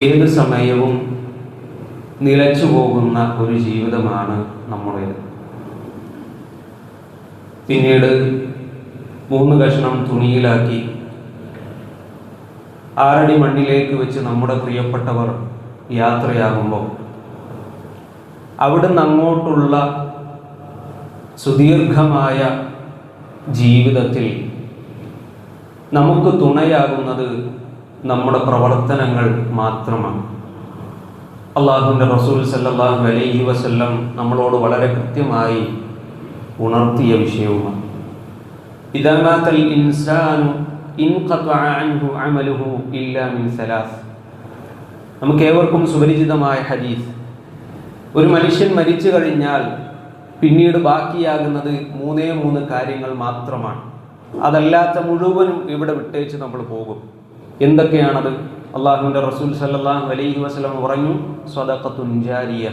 ഏത് സമയവും നിലച്ചു പോകുന്ന ഒരു ജീവിതമാണ് നമ്മുടേത്. പിന്നീട് 3 കഷണം തുണിയിലാക്കി 6 അടി മണ്ണിലേക്ക് വെച്ച് നമ്മുടെ പ്രിയപ്പെട്ടവർ യാത്രയാകുമ്പോൾ അവിടുന്ന് അങ്ങോട്ടുള്ള സുദീർഘമായ ജീവിതത്തിൽ നമുക്ക് തുണയാകുന്നത് നമ്മുടെ പ്രവർത്തനങ്ങൾ മാത്രമാണ്. അല്ലാഹുവിൻ്റെ റസൂൽ സല്ലല്ലാഹു അലൈഹി വസല്ലം നമ്മളോട് വളരെ കൃത്യമായി ഉണർത്തിയ വിഷയവുമാണ്. ഇദാ മാതൽ ഇൻസാനു ഇൻഖതഅ അൻഹു അമലുഹു ഇല്ലാ മിൻ സലാസ്. നമുക്ക് ഏവർക്കും സുപരിചിതമായ ഹദീസ്. ഒരു മനുഷ്യൻ മരിച്ചു കഴിഞ്ഞാൽ പിന്നീട് ബാക്കിയാകുന്നത് 3 കാര്യങ്ങൾ മാത്രമാണ്. അതല്ലാത്ത മുഴുവനും ഇവിടെ വിട്ടേച്ച് നമ്മൾ പോകും. എന്തൊക്കെയാണത്? അള്ളാഹുവിൻ്റെ റസൂൽ സല്ലല്ലാഹു അലൈഹി വസല്ലം പറഞ്ഞു, സ്വദഖത്തുൻ ജാരിയ.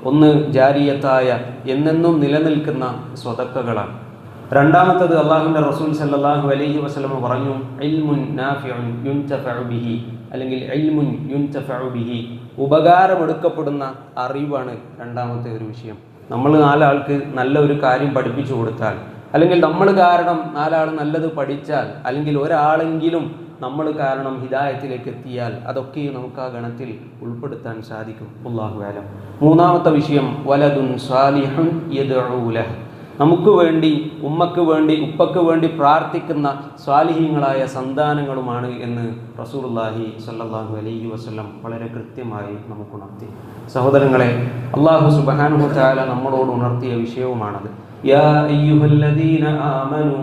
ഒന്ന് ജാരിയത്തായ എന്നെന്നും നിലനിൽക്കുന്ന സ്വദഖകളാണ്. രണ്ടാമത്തത് അള്ളാഹുവിൻ്റെ റസൂൽ സല്ലല്ലാഹു അലൈഹി വസല്ലം പറഞ്ഞു, ഇൽമുൻ നാഫിഉൻ യുൻതഫഉ ബിഹി, അല്ലെങ്കിൽ ഇൽമുൻ യുൻതഫഉ ബിഹി, ഉപകാരമെടുക്കപ്പെടുന്ന അറിവാണ് രണ്ടാമത്തെ ഒരു വിഷയം. നമ്മൾ 4 ആൾക്ക് നല്ല ഒരു കാര്യം പഠിപ്പിച്ചു കൊടുത്താൽ, അല്ലെങ്കിൽ നമ്മൾ കാരണം 4 ആൾ നല്ലത് പഠിച്ചാൽ, അല്ലെങ്കിൽ ഒരാളെങ്കിലും നമ്മൾ കാരണം ഹിദായത്തിലേക്ക് എത്തിയാൽ അതൊക്കെയും നമുക്ക് ആ ഗണത്തിൽ ഉൾപ്പെടുത്താൻ സാധിക്കും. അല്ലാഹു അലം. മൂന്നാമത്തെ വിഷയം വലദുൻ സാലിഹുൻ യദ്ഉ ലഹു. നമുക്ക് വേണ്ടി, ഉമ്മക്ക് വേണ്ടി, ഉപ്പക്ക് വേണ്ടി പ്രാർത്ഥിക്കുന്ന സ്വാലിഹീങ്ങളായ സന്താനങ്ങളുമാണ് എന്ന് റസൂലുള്ളാഹി സ്വല്ലല്ലാഹു അലൈഹി വസല്ലം വളരെ കൃത്യമായി നമുക്ക് ഉണർത്തി. സഹോദരങ്ങളെ, അല്ലാഹു സുബ്ഹാനഹു വ തആല നമ്മളോട് ഉണർത്തിയ വിഷയവുമാണത്. യാ അയ്യുഹല്ലദീന ആമനു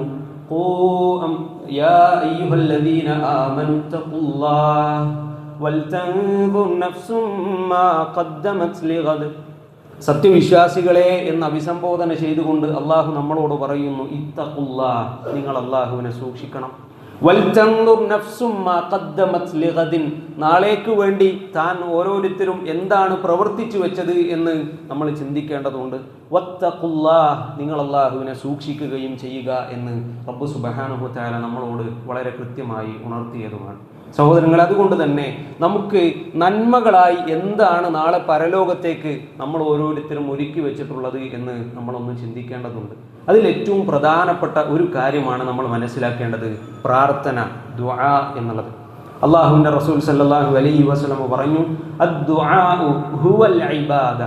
يا أيها الذين آمنوا اتقوا الله ولتنظر نفس ما قدمت لغد. സത്യവിശ്വാസികളെ എന്ന് അഭിസംബോധന ചെയ്തുകൊണ്ട് അള്ളാഹു നമ്മളോട് പറയുന്നു, ഇത്തഖുല്ലാഹ്, നിങ്ങൾ അള്ളാഹുവിനെ സൂക്ഷിക്കണം. വൽതൻദുർ നഫ്സും മാ ഖദ്ദമത് ലിഗദിൻ, നാളേക്ക് വേണ്ടി താൻ ഓരോരുത്തരും എന്താണ് പ്രവർത്തിച്ചു വെച്ചത് എന്ന് നമ്മൾ ചിന്തിക്കേണ്ടതുണ്ട്. വത്തഖുല്ലാഹ്, നിങ്ങൾ അള്ളാഹുവിനെ സൂക്ഷിക്കുകയും ചെയ്യുക എന്ന് റബ്ബ് സുബ്ഹാനഹു വ തആല നമ്മളോട് വളരെ കൃത്യമായി ഉണർത്തിയതുമാണ്. സഹോദരങ്ങൾ, അതുകൊണ്ട് തന്നെ നമുക്ക് നന്മകളായി എന്താണ് നാളെ പരലോകത്തേക്ക് നമ്മൾ ഓരോരുത്തരും ഒരുക്കി വെച്ചിട്ടുള്ളത് എന്ന് നമ്മളൊന്ന് ചിന്തിക്കേണ്ടതുണ്ട്. അതിൽ ഏറ്റവും പ്രധാനപ്പെട്ട ഒരു കാര്യമാണ് നമ്മൾ മനസ്സിലാക്കേണ്ടത്, പ്രാർത്ഥന, ദുആ എന്നുള്ളത്. അല്ലാഹുവിൻ്റെ റസൂൽ സല്ലല്ലാഹു അലൈഹി വസല്ലം പറഞ്ഞു, അദ്ദുആഉ ഹുവൽ ഇബാദ.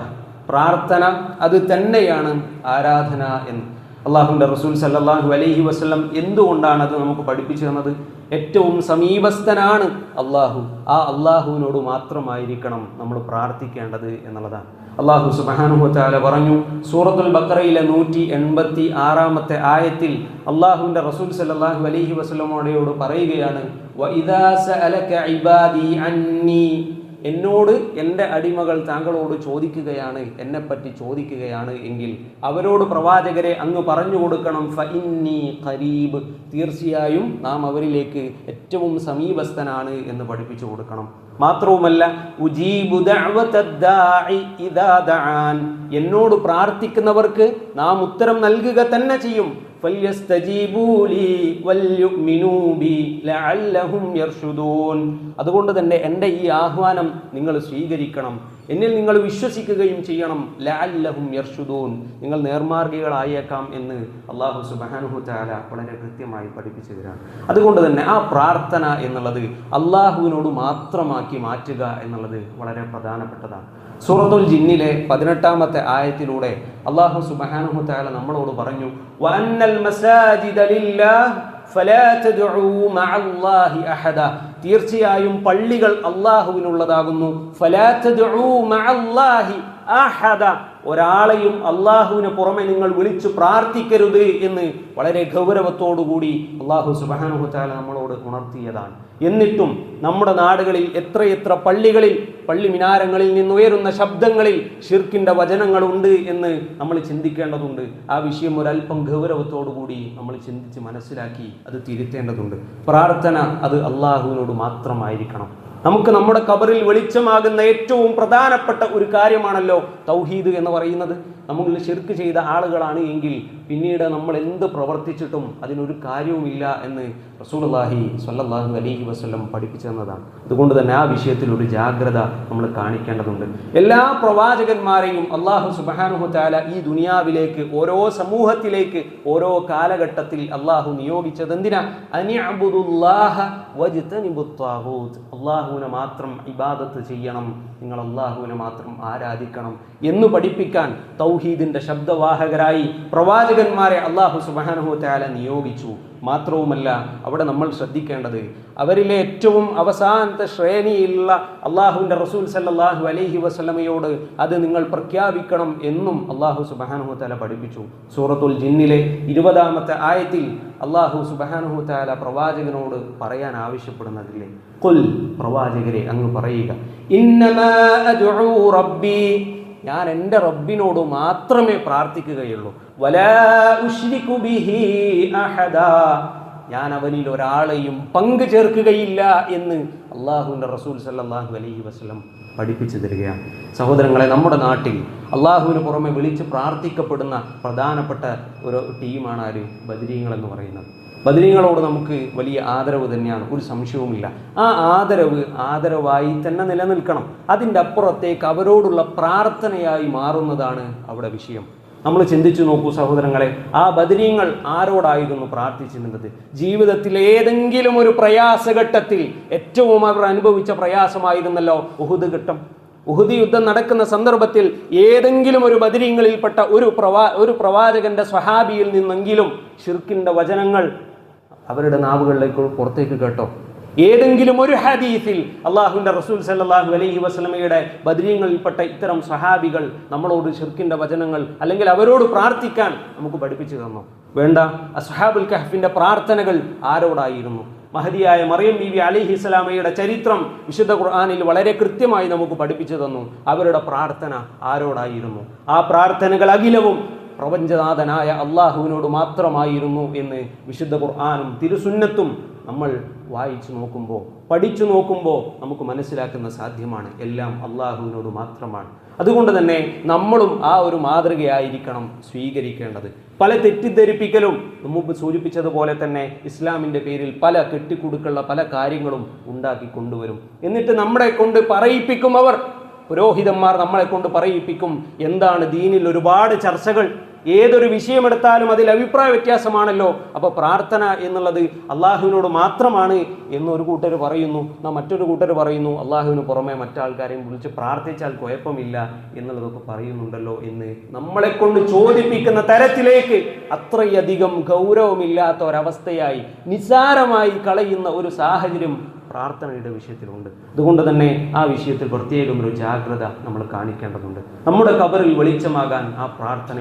പ്രാർത്ഥന അത് തന്നെയാണ് ആരാധന എന്ന്. അല്ലാഹുവിൻ്റെ റസൂൽ സല്ലല്ലാഹു അലൈഹി വസല്ലം എന്തുകൊണ്ടാണ് അത് നമുക്ക് പഠിപ്പിച്ചു തന്നത്? ഏറ്റവും സമീപസ്ഥനാണ് അള്ളാഹു. ആ അള്ളാഹുവിനോട് മാത്രമായിരിക്കണം നമ്മൾ പ്രാർത്ഥിക്കേണ്ടത് എന്നുള്ളതാണ്. അല്ലാഹു സുബ്ഹാനഹു വ തആല പറഞ്ഞു, സൂറത്തുൽ ബഖറയിലെ 186 ആയത്തിൽ അല്ലാഹുവിൻ്റെ റസൂൽ സല്ലല്ലാഹു അലൈഹി വസല്ലമയോട് പറയുകയാണ്, വഇദാ സഅലക ഇബാദി അന്നി, എന്നോട് എൻ്റെ അടിമകൾ താങ്കളോട് ചോദിക്കുകയാണ്, എന്നെപ്പറ്റി ചോദിക്കുകയാണ് എങ്കിൽ അവരോട് പ്രവാചകരെ അങ്ങ് പറഞ്ഞു കൊടുക്കണം, ഫഇന്നി ഖരീബ്, തീർച്ചയായും നാം അവരിലേക്ക് ഏറ്റവും സമീപസ്ഥനാണ് എന്ന് പഠിപ്പിച്ചു കൊടുക്കണം. മാത്രവുമല്ല, ഉജീബു ദഅവതദ്ദാഇ ഇദാ ദഅാൻ, എന്നോട് പ്രാർത്ഥിക്കുന്നവർക്ക് നാം ഉത്തരം നൽകുക തന്നെ ചെയ്യും. അതുകൊണ്ട് തന്നെ എൻ്റെ ഈ ആഹ്വാനം നിങ്ങൾ സ്വീകരിക്കണം, എന്നിൽ നിങ്ങൾ വിശ്വസിക്കുകയും ചെയ്യണം. ലഅല്ലഹും യർഷുദൂൻ, നിങ്ങൾ നേർമാർഗികളായേക്കാം എന്ന് അല്ലാഹു സുബ്ഹാനഹു വ തആല വളരെ കൃത്യമായി പഠിപ്പിച്ചു തരാണ്. അതുകൊണ്ട് തന്നെ ആ പ്രാർത്ഥന എന്നുള്ളത് അള്ളാഹുവിനോട് മാത്രമാക്കി മാറ്റുക എന്നുള്ളത് വളരെ പ്രധാനപ്പെട്ടതാണ്. സൂറത്തുൽ ജിന്നിലെ 18 ആയത്തിലൂടെ അല്ലാഹു സുബ്ഹാനഹു വ തആല നമ്മളോട് പറഞ്ഞു, വഅന്നൽ മസാജിദ ലില്ലാഹ് ഫലാ തദ്ഉ മഅല്ലാഹി അഹദ, തീർച്ചയായും പള്ളികൾ അല്ലാഹുവിനുള്ളതാകുന്നു. ഫലാ തദ്ഉ മഅല്ലാഹി അഹദ, ഒരാളെയും അള്ളാഹുവിന് പുറമെ നിങ്ങൾ വിളിച്ചു പ്രാർത്ഥിക്കരുത് എന്ന് വളരെ ഗൗരവത്തോടുകൂടി അല്ലാഹു സുബ്ഹാനഹു വ തആല നമ്മളോട് ഉണർത്തിയതാണ്. എന്നിട്ടും നമ്മുടെ നാടുകളിൽ എത്രയെത്ര പള്ളികളിൽ, പള്ളി മിനാരങ്ങളിൽ നിന്നുയരുന്ന ശബ്ദങ്ങളിൽ ഷിർക്കിൻ്റെ വചനങ്ങളുണ്ട് എന്ന് നമ്മൾ ചിന്തിക്കേണ്ടതുണ്ട്. ആ വിഷയം ഒരല്പം ഗൗരവത്തോടുകൂടി നമ്മൾ ചിന്തിച്ച് മനസ്സിലാക്കി അത് തിരുത്തേണ്ടതുണ്ട്. പ്രാർത്ഥന അത് അള്ളാഹുവിനോട് മാത്രമായിരിക്കണം. നമുക്ക് നമ്മുടെ ഖബറിൽ വെളിച്ചമാകുന്ന ഏറ്റവും പ്രധാനപ്പെട്ട ഒരു കാര്യമാണല്ലോ തൗഹീദ് എന്ന് പറയുന്നത്. നമ്മൾ ശിർക്ക് ചെയ്ത ആളുകളാണ് എങ്കിൽ പിന്നീട് നമ്മൾ എന്ത് പ്രവർത്തിച്ചിട്ടും അതിനൊരു കാര്യവുമില്ല എന്ന് റസൂലുള്ളാഹി സ്വല്ലല്ലാഹു അലൈഹി വസല്ലം പഠിപ്പിച്ചു തന്നതാണ്. അതുകൊണ്ട് തന്നെ ആ വിഷയത്തിൽ ഒരു ജാഗ്രത നമ്മൾ കാണിക്കേണ്ടതുണ്ട്. എല്ലാ പ്രവാചകന്മാരെയും അല്ലാഹു സുബ്ഹാനഹു തആല ഈ ദുനിയാവിലേക്ക്, ഓരോ സമൂഹത്തിലേക്ക്, ഓരോ കാലഘട്ടത്തിൽ അല്ലാഹു നിയോഗിച്ചത് എന്തിനാ? അനിഅബ്ദുല്ലാഹ വജ്തനിബുത് ത്വാഗൂത്ത്. അല്ലാഹുവിനെ മാത്രം ഇബാദത്ത് ചെയ്യണം, നിങ്ങൾ അല്ലാഹുവിനെ മാത്രം ആരാധിക്കണം എന്ന് പഠിപ്പിക്കാൻ തൗഹീദിന്റെ ശബ്ദവാഹകരായി പ്രവാചകന്മാരെ അല്ലാഹു സുബ്ഹാനഹു തആല നിയോഗിച്ചു. മാത്രവുമല്ല, അവിടെ നമ്മൾ ശ്രദ്ധിക്കേണ്ടത് അവരിലെ ഏറ്റവും അവസാനത്തെ ശ്രേണിയിലുള്ള അള്ളാഹുവിൻ്റെ റസൂൽ സല്ലല്ലാഹു അലൈഹി വസല്ലമയോട് അത് നിങ്ങൾ പ്രഖ്യാപിക്കണം എന്നും അള്ളാഹു സുബ്ഹാനഹു തആല പഠിപ്പിച്ചു. സൂറത്തുൽ ജിന്നിലെ 20-ാമത്തെ ആയത്തിൽ അള്ളാഹു സുബ്ഹാനഹു തആല പ്രവാചകനോട് പറയാൻ ആവശ്യപ്പെടുന്നതില്ലേ, ഖുൽ, പ്രവാചകരെ അങ്ങ് പറയുക, ഇന്നമാ അദ്ഉ റബ്ബി, ഞാൻ എൻ്റെ റബ്ബിനോട് മാത്രമേ പ്രാർത്ഥിക്കുകയുള്ളൂ, വലാ ഉശ്രികു ബിഹി അഹദാ, ഞാൻ അവനിൽ ഒരാളെയും പങ്കു ചേർക്കുകയില്ല എന്ന് അള്ളാഹുവിൻ്റെ റസൂൽ സല്ലല്ലാഹു അലൈഹി വസല്ലം പഠിപ്പിച്ചു തരികയാണ്. സഹോദരങ്ങളെ, നമ്മുടെ നാട്ടിൽ അള്ളാഹുവിന് പുറമെ വിളിച്ച് പ്രാർത്ഥിക്കപ്പെടുന്ന പ്രധാനപ്പെട്ട ഒരു ടീമാണ് ആര്? ബദരീങ്ങൾ എന്ന് പറയുന്നത്. ബദരീങ്ങളോട് നമുക്ക് വലിയ ആദരവ് തന്നെയാണ്, ഒരു സംശയവുമില്ല. ആ ആദരവായി തന്നെ നിലനിൽക്കണം. അതിൻ്റെ അപ്പുറത്തേക്ക് അവരോടുള്ള പ്രാർത്ഥനയായി മാറുന്നതാണ് അവിടെ വിഷയം. നമ്മൾ ചിന്തിച്ചു നോക്കൂ സഹോദരങ്ങളെ, ആ ബദരീങ്ങൾ ആരോടായിരുന്നു പ്രാർത്ഥിച്ചിരുന്നത്? ജീവിതത്തിൽ ഏതെങ്കിലും ഒരു പ്രയാസഘട്ടത്തിൽ ഏറ്റവും അവർ അനുഭവിച്ച പ്രയാസമായിരുന്നല്ലോ ഉഹുദ് ഘട്ടം. ഉഹുദ് യുദ്ധം നടക്കുന്ന സന്ദർഭത്തിൽ ഏതെങ്കിലും ഒരു ബദരീങ്ങളിൽപ്പെട്ട ഒരു പ്രവാചകന്റെ സ്വഹാബിയിൽ നിന്നെങ്കിലും ഷിർക്കിന്റെ വചനങ്ങൾ അവരുടെ നാവുകളിലേക്ക് പുറത്തേക്ക് കേട്ടോ? ഏതെങ്കിലും ഒരു ഹദീസിൽ അള്ളാഹുവിൻ്റെ റസൂൽ സല്ലല്ലാഹു അലൈഹി വസല്ലമയുടെ ബദരീങ്ങളിൽപ്പെട്ട ഇത്തരം സ്വഹാബികൾ നമ്മളോട് ഷിർക്കിൻ്റെ വചനങ്ങൾ അല്ലെങ്കിൽ അവരോട് പ്രാർത്ഥിക്കാൻ നമുക്ക് പഠിപ്പിച്ചു തന്നു? വേണ്ട. അസ്ഹാബുൽ കഹ്ഫിൻ്റെ പ്രാർത്ഥനകൾ ആരോടായിരുന്നു? മഹദിയായ മറിയം ബീവി അലൈഹിസ്സലാമയുടെ ചരിത്രം വിശുദ്ധ ഖുർആനിൽ വളരെ കൃത്യമായി നമുക്ക് പഠിപ്പിച്ചു തന്നു. അവരുടെ പ്രാർത്ഥന ആരോടായിരുന്നു? ആ പ്രാർത്ഥനകൾ അഖിലവും പ്രപഞ്ചനാഥനായ അള്ളാഹുവിനോട് മാത്രമായിരുന്നു എന്ന് വിശുദ്ധ ഖുർആനും തിരുസുന്നത്തും നമ്മൾ വായിച്ചു നോക്കുമ്പോൾ, പഠിച്ചു നോക്കുമ്പോൾ നമുക്ക് മനസ്സിലാക്കുന്ന സാധ്യമാണ്. എല്ലാം അള്ളാഹുവിനോട് മാത്രമാണ്. അതുകൊണ്ട് തന്നെ നമ്മളും ആ ഒരു മാതൃകയായിരിക്കണം സ്വീകരിക്കേണ്ടത്. പല തെറ്റിദ്ധരിപ്പിക്കലും മുമ്പ് സൂചിപ്പിച്ചതുപോലെ തന്നെ ഇസ്ലാമിൻ്റെ പേരിൽ പല കെട്ടിക്കുടുക്കുള്ള പല കാര്യങ്ങളും ഉണ്ടാക്കി കൊണ്ടുവരും. എന്നിട്ട് നമ്മളെ കൊണ്ട് പറയിപ്പിക്കും. അവർ പുരോഹിതന്മാർ നമ്മളെ കൊണ്ട് പറയിപ്പിക്കും. എന്താണ് ദീനിൽ ഒരുപാട് ചർച്ചകൾ, ഏതൊരു വിഷയമെടുത്താലും അതിൽ അഭിപ്രായ വ്യത്യാസമാണല്ലോ. അപ്പോൾ പ്രാർത്ഥന എന്നുള്ളത് അള്ളാഹുവിനോട് മാത്രമാണ് എന്നൊരു കൂട്ടർ പറയുന്നു, മറ്റൊരു കൂട്ടർ പറയുന്നു അള്ളാഹുവിന് പുറമെ മറ്റാൾക്കാരെയും വിളിച്ച് പ്രാർത്ഥിച്ചാൽ കുഴപ്പമില്ല എന്നുള്ളതൊക്കെ പറയുന്നുണ്ടല്ലോ എന്ന് നമ്മളെ കൊണ്ട് ചോദിപ്പിക്കുന്ന തരത്തിലേക്ക് അത്രയധികം ഗൗരവമില്ലാത്ത ഒരവസ്ഥയായി നിസ്സാരമായി കളയുന്ന ഒരു സാഹചര്യം പ്രാർത്ഥനയുടെ വിഷയത്തിലുണ്ട്. അതുകൊണ്ട് തന്നെ ആ വിഷയത്തിൽ പ്രത്യേകം ഒരു ജാഗ്രത നമ്മൾ കാണിക്കേണ്ടതുണ്ട്. നമ്മുടെ ഖബറിൽ വെളിച്ചമാകാൻ ആ പ്രാർത്ഥന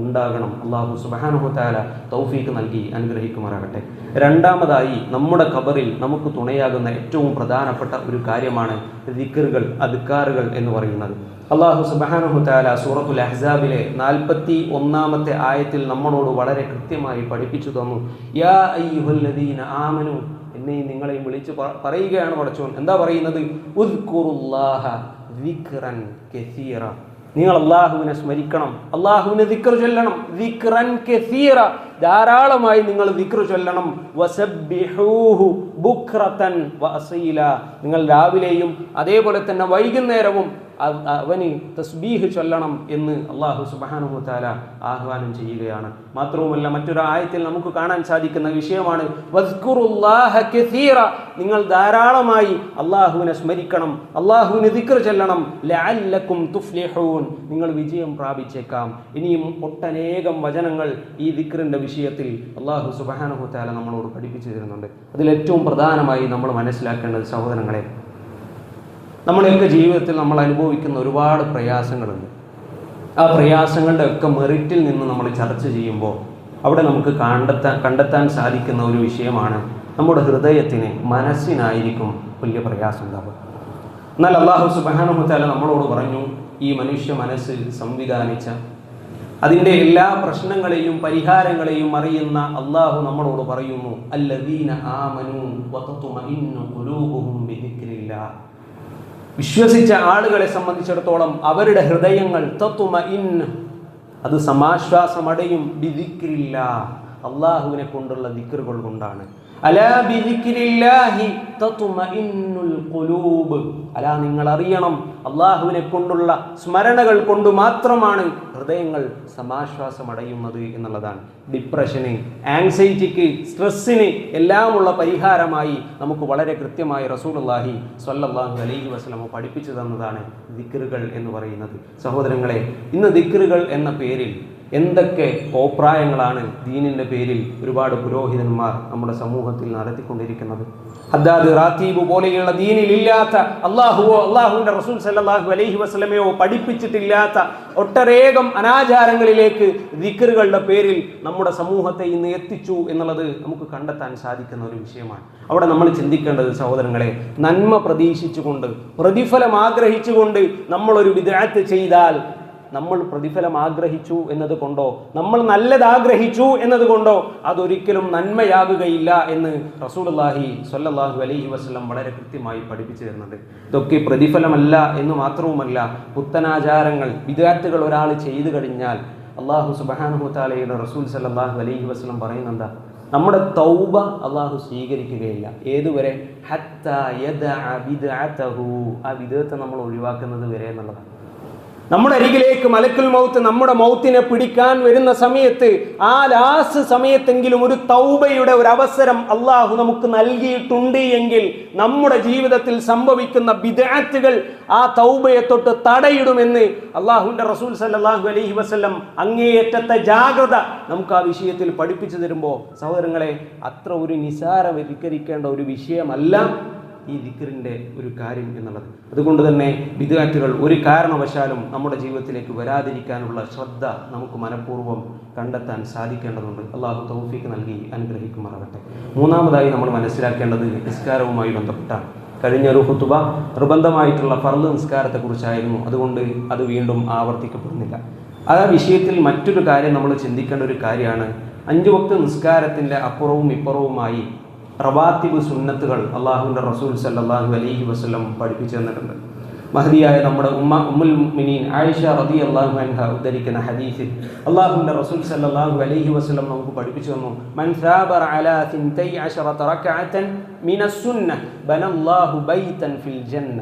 ഉണ്ടാകണം. അല്ലാഹു സുബ്ഹാനഹു തആല തൗഫീഖ് നൽകി അനുഗ്രഹിക്കുമാറാകട്ടെ. രണ്ടാമതായി, നമ്മുടെ ഖബറിൽ നമുക്ക് തുണയാകുന്ന ഏറ്റവും പ്രധാനപ്പെട്ട ഒരു കാര്യമാണ് ദിക്റുകൾ, അദ്കാറുകൾ എന്ന് പറയുന്നത്. അല്ലാഹു സുബ്ഹാനഹു തആല സൂറത്തുൽ അഹ്സാബിലെ 41-ാമത്തെ ആയത്തിൽ നമ്മളോട് വളരെ കൃത്യമായി പഠിപ്പിച്ചു തന്നു. യാ അയ്യുഹല്ലദീന ആമനു, എന്നെയും നിങ്ങളെയും വിളിച്ച് പറയുകയാണ് പടച്ചോൻ. എന്താ പറയുന്നത്? ഉദ്കുറുല്ലാഹ ദിക്റൻ കസീറ, നിങ്ങൾ അള്ളാഹുവിനെ സ്മരിക്കണം, അള്ളാഹുവിനെ ദിക്ർ ചൊല്ലണം. ദിക്റൻ കസീറ, ധാരാളമായി നിങ്ങൾ ദിക്ർ ചൊല്ലണം. വസബ്ബിഹൂഹു ബുക്റതൻ വഅസീല, നിങ്ങൾ രാവിലെയും അതേപോലെ തന്നെ വൈകുന്നേരവും അവന് തസ്ബീഹ് ചൊല്ലണം എന്ന് അല്ലാഹു സുബ്ഹാനഹു തആല ആഹ്വാനം ചെയ്യുകയാണ്. മാത്രവുമല്ല, മറ്റൊരു ആയത്തിൽ നമുക്ക് കാണാൻ സാധിക്കുന്ന വിഷയമാണ് വസ്കുറുല്ലാഹ കസീറ, നിങ്ങൾ ധാരാളമായി അള്ളാഹുവിനെ സ്മരിക്കണം, അള്ളാഹുവിനെ ദിക്ർ ചൊല്ലണം. ലഅല്ലക്കും തുഫ്ലിഹൂൻ, നിങ്ങൾ വിജയം പ്രാപിച്ചേക്കാം. ഇനിയും ഒട്ടനേകം വചനങ്ങൾ ഈ ദിക്റിന്റെ വിഷയത്തിൽ അല്ലാഹു സുബ്ഹാനഹു തആല നമ്മളോട് പഠിപ്പിച്ചു തരുന്നുണ്ട്. അതിലേറ്റവും പ്രധാനമായി നമ്മൾ മനസ്സിലാക്കേണ്ടത് സഹോദരങ്ങളെ, നമ്മുടെയൊക്കെ ജീവിതത്തിൽ നമ്മൾ അനുഭവിക്കുന്ന ഒരുപാട് പ്രയാസങ്ങളുണ്ട്. ആ പ്രയാസങ്ങളുടെ ഒക്കെ മെറിറ്റിൽ നിന്ന് നമ്മൾ ചർച്ച ചെയ്യുമ്പോൾ അവിടെ നമുക്ക് കണ്ടെത്താൻ സാധിക്കുന്ന ഒരു വിഷയമാണ് നമ്മുടെ ഹൃദയത്തിന്, മനസ്സിനായിരിക്കും വലിയ പ്രയാസം ഉണ്ടാവുക. എന്നാൽ അല്ലാഹു സുബ്ഹാനഹു തആല നമ്മളോട് പറഞ്ഞു, ഈ മനുഷ്യ മനസ്സ് സംവിധാനിച്ച, അതിൻ്റെ എല്ലാ പ്രശ്നങ്ങളെയും പരിഹാരങ്ങളെയും അറിയുന്ന അല്ലാഹു നമ്മളോട് പറയുന്നു, അല്ലദീന ആമനൂ വതത്മഇന്നു ഖുലൂബുഹും ബിദിക്രില്ലാഹ്, വിശ്വസിച്ച ആളുകളെ സംബന്ധിച്ചിടത്തോളം അവരുടെ ഹൃദയങ്ങൾ തത്മഇൻ, അത് സമാശ്വാസമടയും ബിദിക്രില്ല, അള്ളാഹുവിനെ കൊണ്ടുള്ള ദിക്റുകൾ കൊണ്ടാണ്. അലാ ബിദിക്രില്ലാഹി തത്മഇന്നുൽ ഖുലൂബ്, അലാ നിങ്ങൾ അറിയണം, അള്ളാഹുവിനെ കൊണ്ടുള്ള സ്മരണകൾ കൊണ്ട് മാത്രമാണ് ഹൃദയങ്ങൾ സമാശ്വാസമടയുന്നത് എന്നുള്ളതാണ്. ഡിപ്രഷന്, ആങ്സൈറ്റിക്ക്, സ്ട്രെസ്സിന് എല്ലാമുള്ള പരിഹാരമായി നമുക്ക് വളരെ കൃത്യമായി റസൂലുള്ളാഹി സ്വല്ലല്ലാഹു അലൈഹി വസല്ലം പഠിപ്പിച്ചു തന്നതാണ് ദിക്റുകൾ എന്ന് പറയുന്നത്. സഹോദരങ്ങളെ, ഇന്ന് ദിക്റുകൾ എന്ന പേരിൽ എന്തൊക്കെ കോപ്രായങ്ങളാണ് ദീനിൻ്റെ പേരിൽ ഒരുപാട് പുരോഹിതന്മാർ നമ്മുടെ സമൂഹത്തിൽ നടത്തിക്കൊണ്ടിരിക്കുന്നത്. ഹദ്ദാദ്, റാത്തീബ് പോലെയുള്ള ദീനിലില്ലാത്ത, അള്ളാഹുവോ അള്ളാഹുവിൻ്റെ റസൂൽ സല്ലല്ലാഹു അലൈഹി വസല്ലമയോ പഠിപ്പിച്ചിട്ടില്ലാത്ത ഒട്ടനേകം അനാചാരങ്ങളിലേക്ക് ദിക്റുകളുടെ പേരിൽ നമ്മുടെ സമൂഹത്തെ ഇന്ന് എത്തിച്ചു എന്നുള്ളത് നമുക്ക് കണ്ടെത്താൻ സാധിക്കുന്ന ഒരു വിഷയമാണ്. അവിടെ നമ്മൾ ചിന്തിക്കേണ്ടത് സഹോദരങ്ങളെ, നന്മ പ്രതീക്ഷിച്ചുകൊണ്ട്, പ്രതിഫലം ആഗ്രഹിച്ചുകൊണ്ട് നമ്മളൊരു ബിദ്അത്ത് ചെയ്താൽ, നമ്മൾ പ്രതിഫലം ആഗ്രഹിച്ചു എന്നതുകൊണ്ടോ, നമ്മൾ നല്ലത് ആഗ്രഹിച്ചു എന്നതുകൊണ്ടോ അതൊരിക്കലും നന്മയാകുകയില്ല എന്ന് റസൂലുള്ളാഹി സ്വല്ലല്ലാഹു അലൈഹി വസല്ലം വളരെ കൃത്യമായി പഠിപ്പിച്ചു തരുന്നുണ്ട്. ഇതൊക്കെ പ്രതിഫലമല്ല എന്ന് മാത്രവുമല്ല, പുത്തനാചാരങ്ങൾ, ബിദ്അത്തുകൾ ഒരാൾ ചെയ്തു കഴിഞ്ഞാൽ അല്ലാഹു സുബ്ഹാനഹു വ തആലയുടെ റസൂൽ സ്വല്ലല്ലാഹു അലൈഹി വസല്ലം പറയുന്നുണ്ട്, നമ്മുടെ തൗബ അള്ളാഹു സ്വീകരിക്കുകയില്ല. ഏതുവരെ? ഹത്താ യദഅ ബിദ്അതഹു, ആ ബിദ്അത്ത് നമ്മൾ ഒഴിവാക്കുന്നത് വരെ എന്നുള്ളതാണ്. നമ്മുടെ അരികിലേക്ക് മലക്കുൽ മൗത്ത് നമ്മുടെ മൗത്തിനെ പിടിക്കാൻ വരുന്ന സമയത്ത്, ആ ലാസ്റ്റ് സമയത്തെങ്കിലും ഒരു തൗബയുടെ ഒരു അവസരം അള്ളാഹു നമുക്ക് നൽകിയിട്ടുണ്ട് എങ്കിൽ നമ്മുടെ ജീവിതത്തിൽ സംഭവിക്കുന്ന ബിദ്അത്തുകൾ ആ തൗബയെ തൊട്ട് തടയിടുമെന്ന് അള്ളാഹുവിൻ്റെ റസൂൽ സല്ലല്ലാഹു അലൈഹി വസല്ലം അങ്ങേയറ്റത്തെ ജാഗ്രത നമുക്ക് ആ വിഷയത്തിൽ പഠിപ്പിച്ചു തരുമ്പോൾ സഹോദരങ്ങളെ, അത്ര ഒരു നിസാരവൽക്കരിക്കേണ്ട ഒരു വിഷയമല്ല ഈ ദിക്റിൻ്റെ ഒരു കാര്യം എന്നുള്ളത്. അതുകൊണ്ട് തന്നെ ബിദ്അത്തുകൾ ഒരു കാരണവശാലും നമ്മുടെ ജീവിതത്തിലേക്ക് വരാതിരിക്കാനുള്ള ശ്രദ്ധ നമുക്ക് മനഃപൂർവ്വം കണ്ടെത്താൻ സാധിക്കേണ്ടതുണ്ട്. അള്ളാഹു തൗഫീഖ് നൽകി അനുഗ്രഹിക്കുമാറാകട്ടെ. മൂന്നാമതായി നമ്മൾ മനസ്സിലാക്കേണ്ടത് നിസ്കാരവുമായി ബന്ധപ്പെട്ടാണ്. കഴിഞ്ഞൊരു ഖുതുബ നിർബന്ധമായിട്ടുള്ള ഫർള് നിസ്കാരത്തെക്കുറിച്ചായിരുന്നു, അതുകൊണ്ട് അത് വീണ്ടും ആവർത്തിക്കപ്പെടുന്നില്ല. ആ വിഷയത്തിൽ മറ്റൊരു കാര്യം നമ്മൾ ചിന്തിക്കേണ്ട ഒരു കാര്യമാണ്, 5 വക്ത് നിസ്കാരത്തിൻ്റെ അപ്പുറവും ഇപ്പുറവുമായി റവാത്തിബ് സുന്നത്തുകൾ അള്ളാഹുവിൻ്റെ റസൂൽ സല്ലല്ലാഹു അലൈഹി വസല്ലം പഠിപ്പിച്ചു തന്നിട്ടുണ്ട്. മഹദിയായ നമ്മുടെ ഉമ്മുൽ മുഅ്മിനീൻ ആയിഷ റളിയല്ലാഹു അൻഹ ഉദ്ധരിക്കുന്ന ഹദീസിൽ അള്ളാഹുവിൻ്റെ റസൂൽ സല്ലല്ലാഹു അലൈഹി വസല്ലം നമുക്ക് പഠിപ്പിച്ചു തന്നു, മൻ സാബറ അലാ 12 റക്അതൻ മിനസ് സുന്നഹ് ബനല്ലാഹു ബൈതൻ ഫിൽ ജന്ന.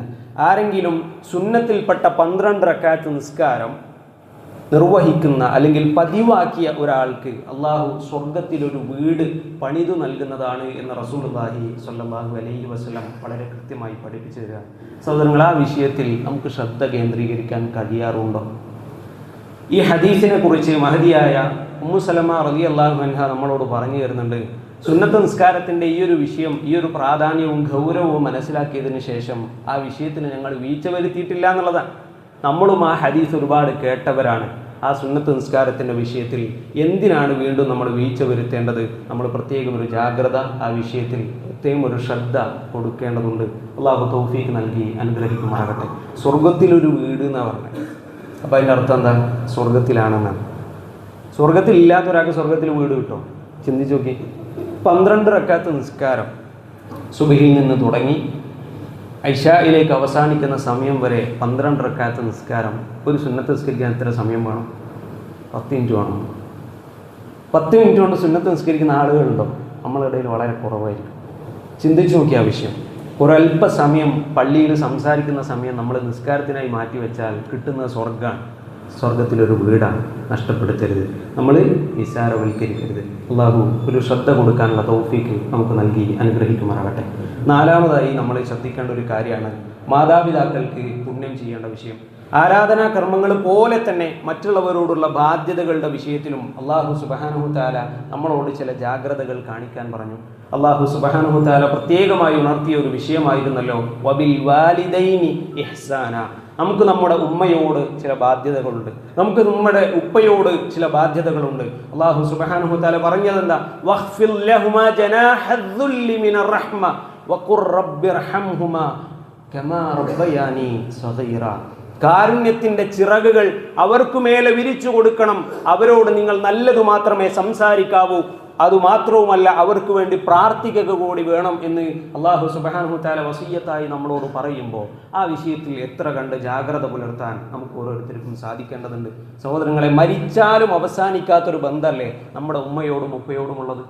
ആരെങ്കിലും സുന്നത്തിൽപ്പെട്ട 12 റക്അത്ത് നിസ്കാരം നിർവഹിക്കുന്ന അല്ലെങ്കിൽ പതിവാക്കിയ ഒരാൾക്ക് അള്ളാഹു സ്വർഗത്തിലൊരു വീട് പണിതു നൽകുന്നതാണ് എന്ന് റസൂലുള്ളാഹി സ്വല്ലല്ലാഹു അലൈഹി വസല്ലം വളരെ കൃത്യമായി പഠിപ്പിച്ചു തരിക. സഹോദരങ്ങൾ, ആ വിഷയത്തിൽ നമുക്ക് ശ്രദ്ധ കേന്ദ്രീകരിക്കാൻ കഴിയാറുണ്ടോ? ഈ ഹദീസിനെ കുറിച്ച് മഹദിയായ ഉമ്മു സലമ റളിയല്ലാഹു അൻഹ നമ്മളോട് പറഞ്ഞു തരുന്നുണ്ട്. സുന്നത്ത് നിസ്കാരത്തിൻ്റെ ഈ ഒരു വിഷയം, ഈ ഒരു പ്രാധാന്യവും ഗൗരവവും മനസ്സിലാക്കിയതിന് ശേഷം ആ വിഷയത്തിന് ഞങ്ങൾ വീഴ്ച വരുത്തിയിട്ടില്ല എന്നുള്ളതാണ്. നമ്മളും ആ ഹദീസ് ഒരുപാട് കേട്ടവരാണ്. ആ സുന്നത്ത് നിസ്കാരത്തിൻ്റെ വിഷയത്തിൽ എന്തിനാണ് വീണ്ടും നമ്മൾ വീഴ്ച വരുത്തേണ്ടത്? നമ്മൾ പ്രത്യേകം ഒരു ജാഗ്രത ആ വിഷയത്തിൽ പ്രത്യേകം ഒരു ശ്രദ്ധ കൊടുക്കേണ്ടതുണ്ട്. അള്ളാഹു തൗഫീഖ് നൽകി അനുഗ്രഹിക്കുമാറാകട്ടെ. സ്വർഗത്തിലൊരു വീട് എന്നാണ് പറഞ്ഞത്. അപ്പോൾ അതിൻ്റെ അർത്ഥം എന്താ? സ്വർഗത്തിലാണെന്നാണ്. സ്വർഗത്തിൽ ഇല്ലാത്ത ഒരാൾക്ക് സ്വർഗത്തിൽ വീട് കിട്ടും? ചിന്തിച്ച് നോക്കി. 12 റക്അത്ത് നിസ്കാരം സുബ്ഹിയിൽ നിന്ന് തുടങ്ങി ഇശായിലേക്ക് അവസാനിക്കുന്ന സമയം വരെ 12 റക്അത്ത് നിസ്കാരം. ഒരു സുന്നത്ത് നിസ്കരിക്കാൻ എത്ര സമയം വേണം? 10 മിനിറ്റ് വേണം. 10 മിനിറ്റ് കൊണ്ട് സുന്നത്ത് നിസ്കരിക്കുന്ന ആളുകളുണ്ടോ? നമ്മളുടെ ഇടയിൽ വളരെ കുറവായിരിക്കും. ചിന്തിച്ച് നോക്കിയ ആ വിഷയം. ഒരല്പസമയം പള്ളിയിൽ സംസാരിക്കുന്ന സമയം നമ്മൾ നിസ്കാരത്തിനായി മാറ്റിവെച്ചാൽ കിട്ടുന്നത് സ്വർഗ്ഗമാണ്. സ്വർഗത്തിലൊരു വീടാണ്. നഷ്ടപ്പെടുത്തരുത്. നമ്മൾ നിസ്സാരവൽക്കരിക്കരുത്. അള്ളാഹു ഒരു ശ്രദ്ധ കൊടുക്കാനുള്ള തൗഫീഖ് നമുക്ക് നൽകി അനുഗ്രഹിക്കുമാറാകട്ടെ. നാലാമതായി നമ്മൾ ശ്രദ്ധിക്കേണ്ട ഒരു കാര്യമാണ് മാതാപിതാക്കൾക്ക് പുണ്യം ചെയ്യേണ്ട വിഷയം. ആരാധനാ കർമ്മങ്ങൾ പോലെ തന്നെ മറ്റുള്ളവരോടുള്ള ബാധ്യതകളുടെ വിഷയത്തിലും അള്ളാഹു സുബ്ഹാനഹു തആല നമ്മളോട് ചില ജാഗ്രതകൾ കാണിക്കാൻ പറഞ്ഞു. അള്ളാഹു സുബ്ഹാനഹു തആല പ്രത്യേകമായി ഉണർത്തിയ ഒരു വിഷയമായിരുന്നല്ലോ വബിൽ വാലിദൈനി ഇഹ്സാന. നമുക്ക് നമ്മുടെ ഉമ്മയോട് ചില ബാധ്യതകളുണ്ട്, നമുക്ക് നമ്മുടെ ഉപ്പയോട് ചില ബാധ്യതകളുണ്ട്. അള്ളാഹു സുബ്ഹാനഹു തആല പറഞ്ഞതെന്താ? വഖ്ഫിൽ ലഹുമാ ജനാഹദ്ദുല്ലി മിനർ റഹ്മ വഖുർ റബ്ബിർഹംഹുമാ കമാ റബ്ബയാനി സഗീറ. കാരുണ്യത്തിൻ്റെ ചിറകുകൾ അവർക്കു മേലെ വിരിച്ചു കൊടുക്കണം. അവരോട് നിങ്ങൾ നല്ലതു മാത്രമേ സംസാരിക്കാവൂ. അതുമാത്രവുമല്ല അവർക്ക് വേണ്ടി പ്രാർത്ഥിക്കുക കൂടി വേണം എന്ന് അല്ലാഹു സുബ്ഹാനഹു വ തആല വസിയ്യത്തായി നമ്മളോട് പറയുമ്പോൾ ആ വിഷയത്തിൽ എത്ര കണ്ട് ജാഗ്രത പുലർത്താൻ നമുക്ക് ഓരോരുത്തർക്കും സാധിക്കേണ്ടതുണ്ട്. സഹോദരങ്ങളെ, മരിച്ചാലും അവസാനിക്കാത്തൊരു ബന്ധമല്ലേ നമ്മുടെ ഉമ്മയോടും ഉപ്പയോടുമുള്ളത്.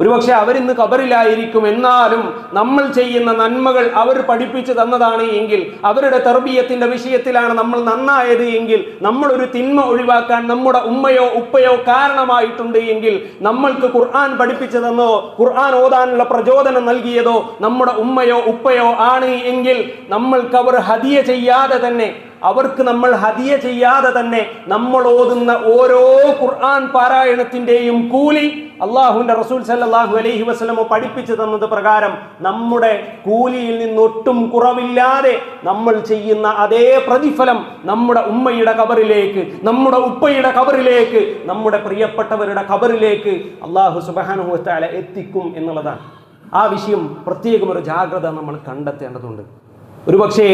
ഒരുപക്ഷെ അവരിന്ന് ഖബറിലായിരിക്കും, എന്നാലും നമ്മൾ ചെയ്യുന്ന നന്മകൾ അവർ പഠിപ്പിച്ചു തന്നതാണ് എങ്കിൽ, അവരുടെ തർബിയത്തിന്റെ വിഷയത്തിലാണ് നമ്മൾ നന്നായത് എങ്കിൽ, നമ്മളൊരു തിന്മ ഒഴിവാക്കാൻ നമ്മുടെ ഉമ്മയോ ഉപ്പയോ കാരണമായിട്ടുണ്ട് എങ്കിൽ, നമ്മൾക്ക് ഖുർആൻ പഠിപ്പിച്ചു തന്നോ ഖുർആൻ ഓതാനുള്ള പ്രചോദനം നൽകിയതോ നമ്മുടെ ഉമ്മയോ ഉപ്പയോ ആണ് എങ്കിൽ, നമ്മൾക്ക് അവർ ഹദിയ ചെയ്യാതെ തന്നെ അവർക്ക് നമ്മൾ ഹദിയ ചെയ്യാതെ തന്നെ നമ്മൾ ഓതുന്ന ഓരോ ഖുർആൻ പാരായണത്തിന്റെയും കൂലി അള്ളാഹുവിന്റെ റസൂൽ സല്ലല്ലാഹു അലൈഹി വസല്ലം പഠിപ്പിച്ചു തന്നത് പ്രകാരം നമ്മുടെ കൂലിയിൽ നിന്നൊട്ടും കുറവില്ലാതെ നമ്മൾ ചെയ്യുന്ന അതേ പ്രതിഫലം നമ്മുടെ ഉമ്മയുടെ ഖബറിലേക്ക്, നമ്മുടെ ഉപ്പയുടെ ഖബറിലേക്ക്, നമ്മുടെ പ്രിയപ്പെട്ടവരുടെ ഖബറിലേക്ക് അള്ളാഹു സുബ്ഹാനഹു വ തആല എത്തിക്കും എന്നുള്ളതാണ്. ആ വിഷയം പ്രത്യേകം ഒരു ജാഗ്രത നമ്മൾ കണ്ടെത്തേണ്ടതുണ്ട്. ഒരുപക്ഷേ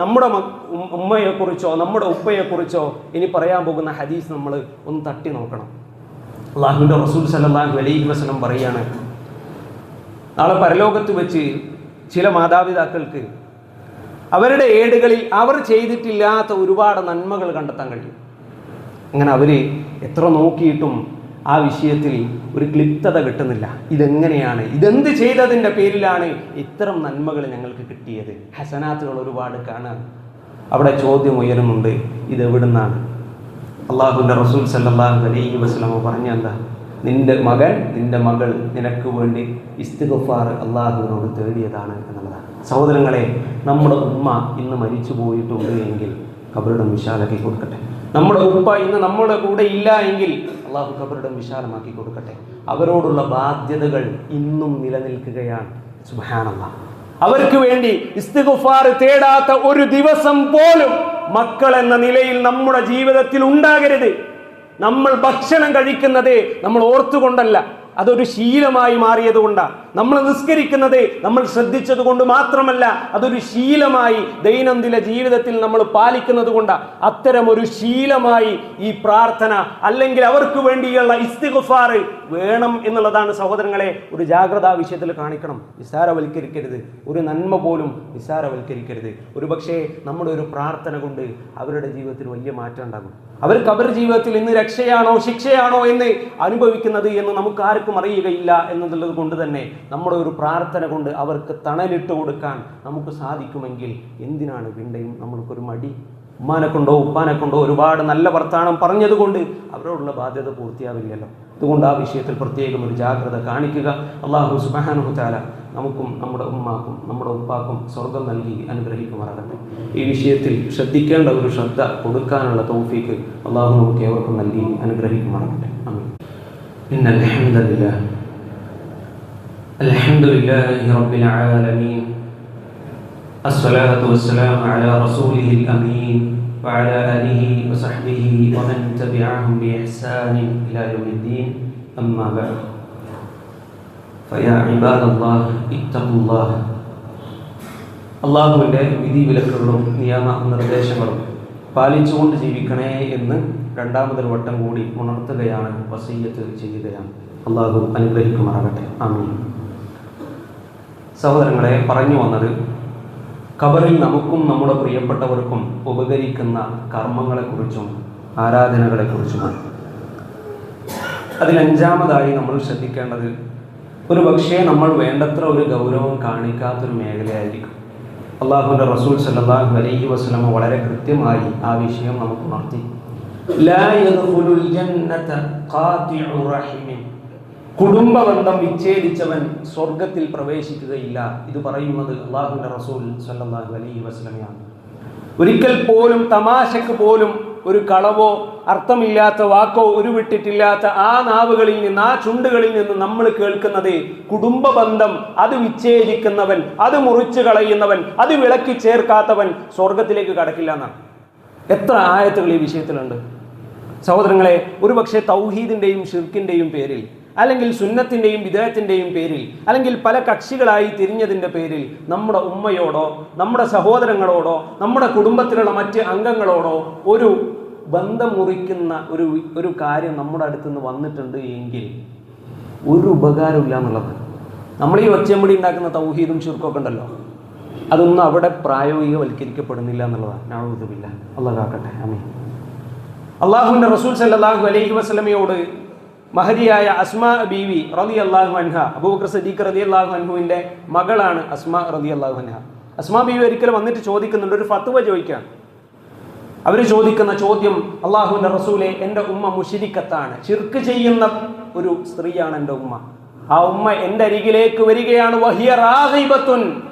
നമ്മുടെ ഉമ്മയെക്കുറിച്ചോ നമ്മുടെ ഉപ്പയെക്കുറിച്ചോ ഇനി പറയാൻ പോകുന്ന ഹദീസ് നമ്മൾ ഒന്ന് തട്ടി നോക്കണം. അല്ലാഹുവിൻ്റെ റസൂൽ സല്ലല്ലാഹു അലൈഹി വസല്ലം പറയാണ്, നാളെ പരലോകത്ത് വെച്ച് ചില മാതാപിതാക്കൾക്ക് അവരുടെ ഏടുകളിൽ അവർ ചെയ്തിട്ടില്ലാത്ത ഒരുപാട് നന്മകൾ കണ്ടെത്താൻ കഴിയും. അങ്ങനെ അവർ എത്ര നോക്കിയിട്ടും ആ വിഷയത്തിൽ ഒരു ക്ലിപ്തത കിട്ടുന്നില്ല. ഇതെങ്ങനെയാണ്, ഇതെന്ത് ചെയ്തതിൻ്റെ പേരിലാണ് ഇത്തരം നന്മകൾ ഞങ്ങൾക്ക് കിട്ടിയത്? ഹസനാത്തുകൾ ഒരുപാട് കാണാൻ അവിടെ ചോദ്യം ഉയരുന്നുണ്ട്, ഇതെവിടുന്നാണ്? അള്ളാഹുവിൻ്റെ റസൂൽ സല്ലല്ലാഹു അലൈഹി വസല്ലം പറഞ്ഞ എന്താ? നിന്റെ മകൻ നിന്റെ മകൾ നിനക്ക് വേണ്ടി ഇസ്തിഗ്ഫാർ അള്ളാഹുവിനോട് തേടിയതാണ് എന്നുള്ളതാണ്. സഹോദരങ്ങളെ, നമ്മുടെ ഉമ്മ ഇന്ന് മരിച്ചു പോയിട്ടുണ്ട് എങ്കിൽ ഖബറിടം വിശാലാക്കി കൊടുക്കട്ടെ. നമ്മുടെ ഉപ്പ ഇന്ന് നമ്മുടെ കൂടെ ഇല്ല എങ്കിൽ അള്ളാഹു ഖബറിടം വിശാലമാക്കി കൊടുക്കട്ടെ. അവരോടുള്ള ബാധ്യതകൾ ഇന്നും നിലനിൽക്കുകയാണ്. സുബ്ഹാനല്ലാഹ്, അവർക്ക് വേണ്ടി ഇസ്തിഗ്ഫാർ തേടാത്ത ഒരു ദിവസം പോലും മക്കൾ എന്ന നിലയിൽ നമ്മുടെ ജീവിതത്തിൽ ഉണ്ടാകരുത്. നമ്മൾ ഭക്ഷണം കഴിക്കുന്നത് നമ്മൾ ഓർത്തുകൊണ്ടല്ല, അതൊരു ശീലമായി മാറിയത് കൊണ്ടാണ്. നമ്മൾ നിസ്കരിക്കുന്നത് നമ്മൾ ശ്രദ്ധിച്ചത് കൊണ്ട് മാത്രമല്ല, അതൊരു ശീലമായി ദൈനംദിന ജീവിതത്തിൽ നമ്മൾ പാലിക്കുന്നത് കൊണ്ടാണ്. അത്തരമൊരു ശീലമായി ഈ പ്രാർത്ഥന അല്ലെങ്കിൽ അവർക്ക് വേണ്ടിയുള്ള ഇസ്തിഗ്ഫാർ വേണം എന്നുള്ളതാണ് സഹോദരങ്ങളെ. ഒരു ജാഗ്രതാ വിഷയത്തിൽ കാണിക്കണം. നിസ്സാരവൽക്കരിക്കരുത്, ഒരു നന്മ പോലും നിസ്സാരവൽക്കരിക്കരുത്. ഒരു പക്ഷേ നമ്മുടെ ഒരു പ്രാർത്ഥന കൊണ്ട് അവരുടെ ജീവിതത്തിൽ വലിയ മാറ്റം ഉണ്ടാകും. അവർക്ക് അവരുടെ ജീവിതത്തിൽ ഇന്ന് രക്ഷയാണോ ശിക്ഷയാണോ എന്ന് അനുഭവിക്കുന്നത് എന്ന് നമുക്ക് ആർക്കും അറിയുകയില്ല എന്നുള്ളത് കൊണ്ട് തന്നെ നമ്മുടെ ഒരു പ്രാർത്ഥന കൊണ്ട് അവർക്ക് തണലിട്ട് കൊടുക്കാൻ നമുക്ക് സാധിക്കുമെങ്കിൽ എന്തിനാണ് പിന്നെയും നമ്മൾക്കൊരു മടി? ഉമ്മാനെ കൊണ്ടോ ഉപ്പാനെ കൊണ്ടോ ഒരുപാട് നല്ല വർത്താനം പറഞ്ഞതുകൊണ്ട് അവരോടുള്ള ബാധ്യത പൂർത്തിയാവില്ലല്ലോ. അതുകൊണ്ട് ആ വിഷയത്തിൽ പ്രത്യേകം ഒരു ജാഗ്രത കാണിക്കുക. അല്ലാഹു സുബ്ഹാനഹു വ തആല നമുക്കും നമ്മുടെ ഉമ്മാക്കും നമ്മുടെ ഉപ്പാക്കും സ്വർഗം നൽകി അനുഗ്രഹിക്കുമാറാകട്ടെ. ഈ വിഷയത്തിൽ ശ്രദ്ധിക്കേണ്ട ഒരു ശ്രദ്ധ കൊടുക്കാനുള്ള തൗഫീക്ക് അല്ലാഹു നമുക്ക് ഏവർക്കും നൽകി അനുഗ്രഹിക്കുമാറാകട്ടെ. ആമീൻ. ഇന്നൽ ഹംദലില്ലാഹ് അൽഹംദുലില്ലാഹി റബ്ബിൽ ആലമീൻ الصلاة والسلام على رسوله الأمين وعلى آله وصحبه ومن تبعهم بإحسان إلى يوم الدين أما بعد فيا عباد الله اتقوا الله. അള്ളാഹുവിൻ്റെ വിധി വിലക്കുകളും നിയമ നിർദ്ദേശങ്ങളും പാലിച്ചുകൊണ്ട് ജീവിക്കണേ എന്ന് രണ്ടാമതൊരു വട്ടം കൂടി ഉണർത്തുകയാണ്, വസിയ്യത്ത് ചെയ്യുകയാണ്. അള്ളാഹു അനുഗ്രഹിക്കുമാറാകട്ടെ. ആമീൻ. സഹോദരങ്ങളെ, പറഞ്ഞു വന്നത് ഖബറിൽ നമുക്കും നമ്മുടെ പ്രിയപ്പെട്ടവർക്കും ഉപകരിക്കുന്ന കർമ്മങ്ങളെക്കുറിച്ചും ആരാധനകളെക്കുറിച്ചുമാണ്. അതിലഞ്ചാമതായി നമ്മൾ ശ്രദ്ധിക്കേണ്ടത്, ഒരു പക്ഷേ നമ്മൾ വേണ്ടത്ര ഒരു ഗൗരവം കാണിക്കാത്തൊരു മേഖലയായിരിക്കും. അല്ലാഹുവിൻ്റെ റസൂൽ സല്ലല്ലാഹു അലൈഹി വസല്ലം വളരെ കൃത്യമായി ആ വിഷയം നമുക്ക് ഉണർത്തി. ലാ യദ്ഖുലുൽ ജന്നത ഖാതിഉ റഹിമിൻ, കുടുംബബന്ധം വിച്ഛേദിച്ചവൻ സ്വർഗത്തിൽ പ്രവേശിക്കുകയില്ല. ഇത് പറയുന്നത് അല്ലാഹുവിൻ്റെ റസൂൽ സല്ലല്ലാഹു അലൈഹി വസല്ലമയാണ്. ഒരിക്കൽ പോലും തമാശക്ക് പോലും ഒരു കളവോ അർത്ഥമില്ലാത്ത വാക്കോ ഉരുവിട്ടിട്ടില്ലാത്ത ആ നാവുകളിൽ നിന്ന്, ആ ചുണ്ടുകളിൽ നിന്ന് നമ്മൾ കേൾക്കുന്നത് കുടുംബബന്ധം അത് വിച്ഛേദിക്കുന്നവൻ, അത് മുറിച്ചു കളയുന്നവൻ, അത് വിളക്കി ചേർക്കാത്തവൻ സ്വർഗത്തിലേക്ക് കടക്കില്ല എന്നാണ്. എത്ര ആയത്തുകൾ ഈ വിഷയത്തിലുണ്ട് സഹോദരങ്ങളെ. ഒരുപക്ഷെ തൗഹീദിൻ്റെയും ഷിർക്കിൻ്റെയും പേരിൽ, അല്ലെങ്കിൽ സുന്നത്തിൻ്റെയും ബിദഅത്തിൻ്റെയും പേരിൽ, അല്ലെങ്കിൽ പല കക്ഷികളായി തിരിഞ്ഞതിൻ്റെ പേരിൽ നമ്മുടെ ഉമ്മയോടോ നമ്മുടെ സഹോദരങ്ങളോടോ നമ്മുടെ കുടുംബത്തിലുള്ള മറ്റ് അംഗങ്ങളോടോ ഒരു ബന്ധം മുറിക്കുന്ന ഒരു കാര്യം നമ്മുടെ അടുത്തുനിന്ന് വന്നിട്ടുണ്ട് എങ്കിൽ ഒരു ഉപകാരമില്ല എന്നുള്ളത്. നമ്മൾ ഈ ഒച്ചയമ്പടി ഉണ്ടാക്കുന്ന തൗഹീദും ശിർക്കൊക്കെ ഉണ്ടല്ലോ, അതൊന്നും അവിടെ പ്രായോഗികവൽക്കരിക്കപ്പെടുന്നില്ല എന്നുള്ളതാണ്. നഊദുബില്ല, അല്ലാഹു കാക്കട്ടെ. ആമീൻ. അള്ളാഹുവിൻ്റെ റസൂൽ സല്ലല്ലാഹു അലൈഹി വസല്ലമയോട് മഹദിയായ അസ്മാ ബീവി റളിയല്ലാഹു അൻഹ, അബൂബക്കർ സിദ്ദീഖ് റളിയല്ലാഹു അൻഹുവിൻ്റെ മകളാണ് അസ്മാ റളിയല്ലാഹു അൻഹ. അസ്മാ ബീവി ഒരിക്കലും വന്നിട്ട് ചോദിക്കുന്നുണ്ട്, ഒരു ഫത്വ ചോദിക്കാൻ. അവർ ചോദിക്കുന്ന ചോദ്യം, അള്ളാഹുവിൻ്റെ റസൂലെ, എൻ്റെ ഉമ്മ മുശ്രിക്കത്താണ്, ശിർക്ക് ചെയ്യുന്ന ഒരു സ്ത്രീയാണ് എൻ്റെ ഉമ്മ. ആ ഉമ്മ എൻ്റെ അരികിലേക്ക് വരികയാണ്. വഹിയ റാഗിബത്തുൻ,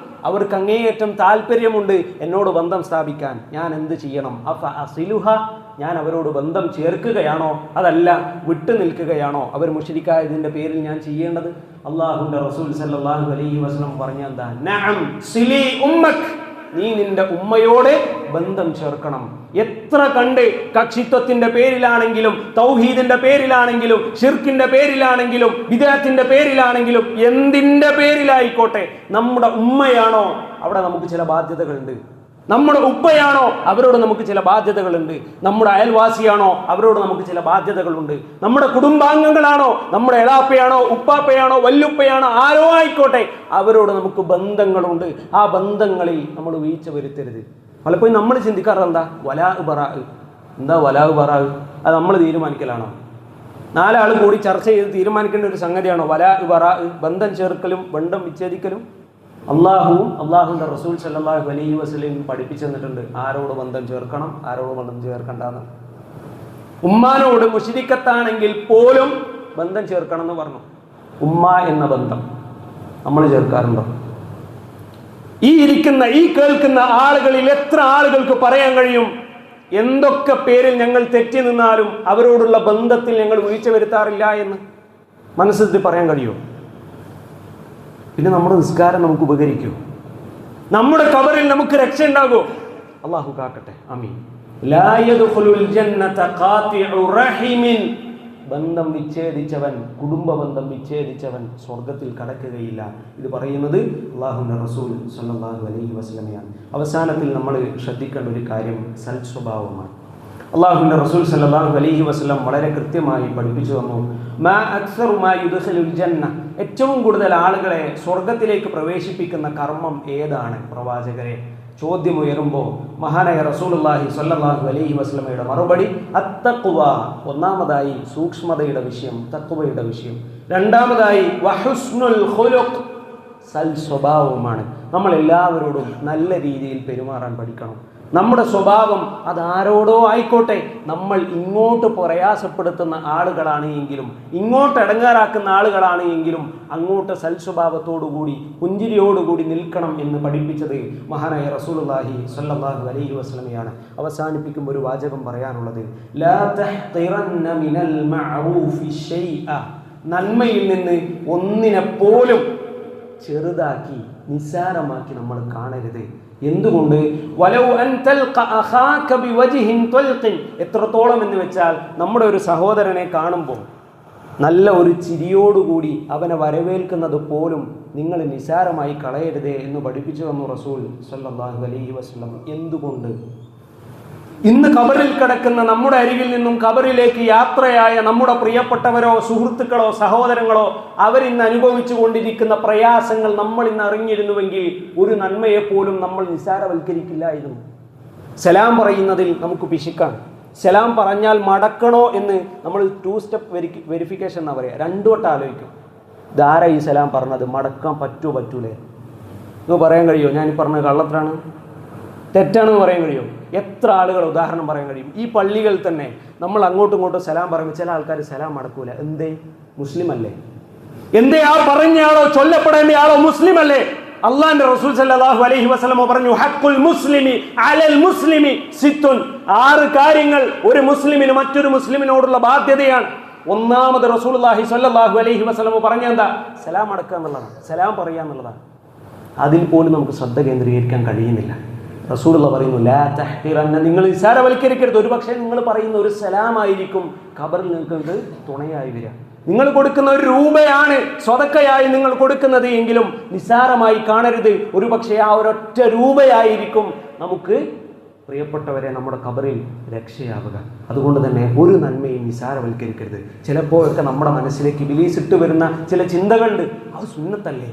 അവർക്ക് അങ്ങേയറ്റം താല്പര്യമുണ്ട് എന്നോട് ബന്ധം സ്ഥാപിക്കാൻ. ഞാൻ എന്ത് ചെയ്യണം? അഫ അസിലുഹ, ഞാൻ അവരോട് ബന്ധം ചേർക്കുകയാണോ അതല്ല വിട്ടു നിൽക്കുകയാണോ? അവർ മുശ്രിക്കായതിൻ്റെ പേരിൽ ഞാൻ ചെയ്യേണ്ടത്? അള്ളാഹുവിൻ്റെ റസൂൽ സല്ലല്ലാഹു അലൈഹി വസല്ലം പറഞ്ഞെന്താ? നഅം സിലി ഉമ്മക്, നീ നിന്റെ ഉമ്മയോട് ബന്ധം ചേർക്കണം. എത്ര കണ്ട് കക്ഷിത്വത്തിന്റെ പേരിലാണെങ്കിലും, തൗഹീദിന്റെ പേരിലാണെങ്കിലും, ഷിർക്കിന്റെ പേരിലാണെങ്കിലും, ബിദ്അത്തിന്റെ പേരിലാണെങ്കിലും, എന്തിന്റെ പേരിലായിക്കോട്ടെ, നമ്മുടെ ഉമ്മയാണോ അവിടെ നമുക്ക് ചില ബാധ്യതകളുണ്ട്. നമ്മുടെ ഉപ്പയാണോ അവരോട് നമുക്ക് ചില ബാധ്യതകളുണ്ട്. നമ്മുടെ അയൽവാസിയാണോ അവരോട് നമുക്ക് ചില ബാധ്യതകളുണ്ട്. നമ്മുടെ കുടുംബാംഗങ്ങളാണോ, നമ്മുടെ എളാപ്പയാണോ, ഉപ്പാപ്പയാണോ, വല്ലുപ്പയാണോ, ആരോ ആയിക്കോട്ടെ, അവരോട് നമുക്ക് ബന്ധങ്ങളുണ്ട്. ആ ബന്ധങ്ങളിൽ നമ്മൾ വീഴ്ച വരുത്തരുത്. പലപ്പോഴും നമ്മൾ ചിന്തിക്കാറ് എന്താ? വലാ ബറാ. എന്താ വലാ ബറാ? അത് നമ്മൾ തീരുമാനിക്കലാണോ? നാലാൾ കൂടി ചർച്ച ചെയ്ത് തീരുമാനിക്കേണ്ട ഒരു സംഗതിയാണോ വലാ ബറാ? ബന്ധം ചേർക്കലും ബന്ധം വിച്ഛേദിക്കലും അള്ളാഹുവും അള്ളാഹുവിൻ്റെ റസൂൽ സല്ലല്ലാഹു അലൈഹി വസല്ലം പഠിപ്പിച്ചു തന്നിട്ടുണ്ട്. ആരോട് ബന്ധം ചേർക്കണം, ആരോട് ബന്ധം ചേർക്കണ്ടെന്ന്. ഉമ്മാനോട് മുശ്രിക്കത്താണെങ്കിൽ പോലും ബന്ധം ചേർക്കണം എന്ന് പറഞ്ഞു. ഉമ്മ എന്ന ബന്ധം നമ്മൾ ചേർക്കാറുണ്ടോ? ഈ ഇരിക്കുന്ന, ഈ കേൾക്കുന്ന ആളുകളിൽ എത്ര ആളുകൾക്ക് പറയാൻ കഴിയും, എന്തൊക്കെ പേരിൽ ഞങ്ങൾ തെറ്റി നിന്നാലും അവരോടുള്ള ബന്ധത്തിൽ ഞങ്ങൾ വീഴ്ച വരുത്താറില്ല എന്ന് മനസ്സിൽ പറയാൻ കഴിയുമോ? പിന്നെ നമ്മുടെ നിസ്കാരം നമുക്ക് ഉപകരിക്കൂ? നമ്മുടെ ഖബറിൽ നമുക്ക് രക്ഷ ഉണ്ടാകോ? അല്ലാഹു കാക്കട്ടെ. ആമീൻ. ലാ യദ്ഖുലുൽ ജന്നത ഖാതിഉ റഹിമിൻ, ബന്ധം വിച്ഛേദിച്ചവൻ, കുടുംബ ബന്ധം വിച്ഛേദിച്ചവൻ സ്വർഗത്തിൽ കടക്കുകയില്ല. ഇത് പറയുന്നത് അല്ലാഹുവിൻ്റെ റസൂൽ സല്ലല്ലാഹു അലൈഹി വസല്ലമയാണ്. അവസാനത്തിൽ നമ്മൾ ശ്രദ്ധിക്കേണ്ട ഒരു കാര്യം സൽ സ്വഭാവമാണ്. അള്ളാഹുവിൻ്റെ റസൂൽ സല്ലല്ലാഹു അലൈഹി വസല്ലം വളരെ കൃത്യമായി പഠിപ്പിച്ചു തന്നു. മാ അക്സറു മാ യുദ്ഖിലുൽ ജന്ന, ഏറ്റവും കൂടുതൽ ആളുകളെ സ്വർഗത്തിലേക്ക് പ്രവേശിപ്പിക്കുന്ന കർമ്മം ഏതാണ് പ്രവാചകരെ? ചോദ്യം ഉയരുമ്പോൾ മഹാനായ റസൂലുള്ളാഹി സ്വല്ലല്ലാഹു അലൈഹി വസല്ലമയുടെ മറുപടി അത്തഖ്വ. ഒന്നാമതായി സൂക്ഷ്മതയുടെ വിഷയം, തഖ്വയുടെ വിഷയം. രണ്ടാമതായി വഹുസ്നുൽ ഖുലുഖ്, സൽ സ്വഭാവമാണ്. നമ്മൾ എല്ലാവരോടും നല്ല രീതിയിൽ പെരുമാറാൻ പഠിക്കണം. നമ്മുടെ സ്വഭാവം അതാരോടോ ആയിക്കോട്ടെ, നമ്മൾ ഇങ്ങോട്ട് പ്രയാസപ്പെടുത്തുന്ന ആളുകളാണ് എങ്കിലും, ഇങ്ങോട്ട് ഇടങ്ങാറാക്കുന്ന ആളുകളാണ് എങ്കിലും, അങ്ങോട്ട് സൽസ്വഭാവത്തോടുകൂടി പുഞ്ചിരിയോടുകൂടി നിൽക്കണം എന്ന് പഠിപ്പിച്ചത് മഹാനായ റസൂലുള്ളാഹി സ്വല്ലല്ലാഹു അലൈഹി വസല്ലമയാണ്. അവസാനിപ്പിക്കുമ്പോൾ ഒരു വാചകം പറയാനുള്ളത്, ലാ തഹ്തിറന്ന മിനൽ മഅറൂഫി ശൈഅ, നന്മയിൽ നിന്ന് ഒന്നിനെപ്പോലും ചെറുതാക്കി നിസ്സാരമാക്കി നമ്മൾ കാണരുത്. എന്തുകൊണ്ട്? വലൗ അൻ തൽഖ അഖാക ബിവജ്ഹിൻ തൽഖിൻ, എത്രത്തോളം എന്ന് വെച്ചാൽ നമ്മുടെ ഒരു സഹോദരനെ കാണുമ്പോൾ നല്ല ഒരു ചിരിയോടുകൂടി അവനെ വരവേൽക്കുന്നത് പോലും നിങ്ങൾ നിസ്സാരമായി കളയരുതേ എന്ന് പഠിപ്പിച്ചു തന്നു റസൂൽ സല്ലല്ലാഹു അലൈഹി വസല്ലം. എന്തുകൊണ്ട്? ഇന്ന് ഖബറിൽ കിടക്കുന്ന, നമ്മുടെ അരികിൽ നിന്നും ഖബറിലേക്ക് യാത്രയായ നമ്മുടെ പ്രിയപ്പെട്ടവരോ സുഹൃത്തുക്കളോ സഹോദരങ്ങളോ അവരിന്ന് അനുഭവിച്ചു കൊണ്ടിരിക്കുന്ന പ്രയാസങ്ങൾ നമ്മൾ ഇന്ന് അറിഞ്ഞിരുന്നുവെങ്കിൽ ഒരു നന്മയെപ്പോലും നമ്മൾ നിസ്സാരവൽക്കരിക്കില്ലായിരുന്നു. സലാം പറയുന്നതിൽ നമുക്ക് പിശുക്കാം. സലാം പറഞ്ഞാൽ മടക്കണോ എന്ന് നമ്മൾ 2 സ്റ്റെപ്പ് വെരിഫിക്കേഷൻ എന്നാ പറയുക. 2 വട്ടം ആലോചിക്കും. ധാരാ ഈ സലാം പറഞ്ഞത്, മടക്കാൻ പറ്റുമോ പറ്റൂലേ എന്ന് പറയാൻ കഴിയുമോ? ഞാൻ പറഞ്ഞ കള്ളത്തിലാണ്, തെറ്റാണെന്ന് പറയാൻ കഴിയുമോ? എത്ര ആളുകൾ ഉദാഹരണം പറയാൻ കഴിയും? ഈ പള്ളികൾ തന്നെ നമ്മൾ അങ്ങോട്ടും ഇങ്ങോട്ടും സലാം പറയുമ്പോൾ ചില ആൾക്കാർ സലാം മടക്കൂല. എന്തേ? മുസ്ലിം അല്ലേ? എന്തേ? ആ പറഞ്ഞയാളോ ചൊല്ലപ്പെടേണ്ട ആളോ മുസ്ലിം അല്ലേ? അള്ളാന്റെ റസൂൽ സല്ലല്ലാഹു അലൈഹി വസല്ലം പറഞ്ഞു, ഹഖുൽ മുസ്ലിമി അലൽ മുസ്ലിമി സിത്തുൻ, 6 കാര്യങ്ങൾ ഒരു മുസ്ലിമിന് മറ്റൊരു മുസ്ലിമിനോടുള്ള ബാധ്യതയാണ്. ഒന്നാമത് റസൂലുള്ളാഹി സ്വല്ലല്ലാഹു അലൈഹി വസല്ലം പറഞ്ഞെന്താ? സലാം അടക്കുക എന്നുള്ളതാണ്, സലാം പറയുക എന്നുള്ളതാണ്. അതിൽ പോലും നമുക്ക് ശ്രദ്ധ കേന്ദ്രീകരിക്കാൻ കഴിയുന്നില്ല. റസൂലുള്ള പറയുന്നു, ലാ തഹ്തിറന്ന, നിങ്ങൾ നിസ്സാരവൽക്കരിക്കരുത്. ഒരു പക്ഷേ നിങ്ങൾ പറയുന്ന ഒരു സലാമായിരിക്കും ഖബറിൽ നിങ്ങൾക്ക് തുണയായി വരിക. നിങ്ങൾ കൊടുക്കുന്ന ഒരു രൂപയാണ് സ്വതക്കയായി നിങ്ങൾ കൊടുക്കുന്നത് എങ്കിലും നിസ്സാരമായി കാണരുത്. ഒരു പക്ഷേ ആ ഒരൊറ്റ രൂപയായിരിക്കും നമുക്ക് പ്രിയപ്പെട്ടവരെ, നമ്മുടെ ഖബറിൽ രക്ഷയാവുക. അതുകൊണ്ട് തന്നെ ഒരു നന്മയും നിസാരവൽക്കരിക്കരുത്. ചിലപ്പോഴൊക്കെ നമ്മുടെ മനസ്സിലേക്ക് ഇബ്ലീസ് ഇട്ട് വരുന്ന ചില ചിന്തകളുണ്ട്. അത് സുന്നത്തല്ലേ,